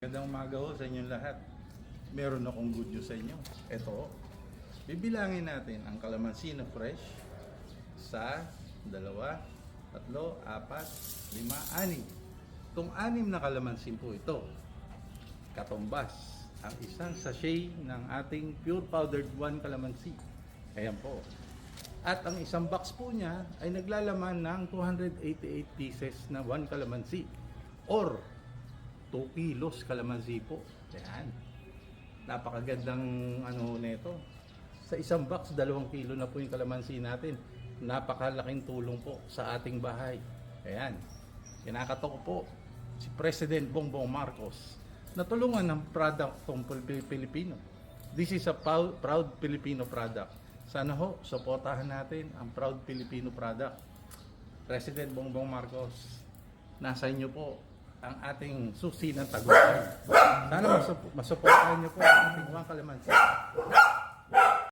Magandang umaga ho sa inyong lahat. Meron akong good news sa inyo. Ito, bibilangin natin ang kalamansi na fresh sa 2, 3, 4, 5, 6. Itong 6 na kalamansi po ito, katumbas ang isang sachet ng ating pure powdered 1 kalamansi. Ayan po. At ang isang box po niya ay naglalaman ng 288 pieces na 1 kalamansi or 2 kilos kalamansi po. Ayan. Napakagandang nito. Sa isang box, 2 kilo na po yung kalamansi natin. Napakalaking tulong po sa ating bahay. Ayan. Kinakatok po si President Bongbong Marcos na tulungan ng product tong Pilipino. This is a proud Filipino product. Sana ho, suportahan natin ang proud Filipino product. President Bongbong Marcos, nasa inyo po ang ating susi ng tagumpay. Sana masuportahan niyo po ang ating 1 kalamansi.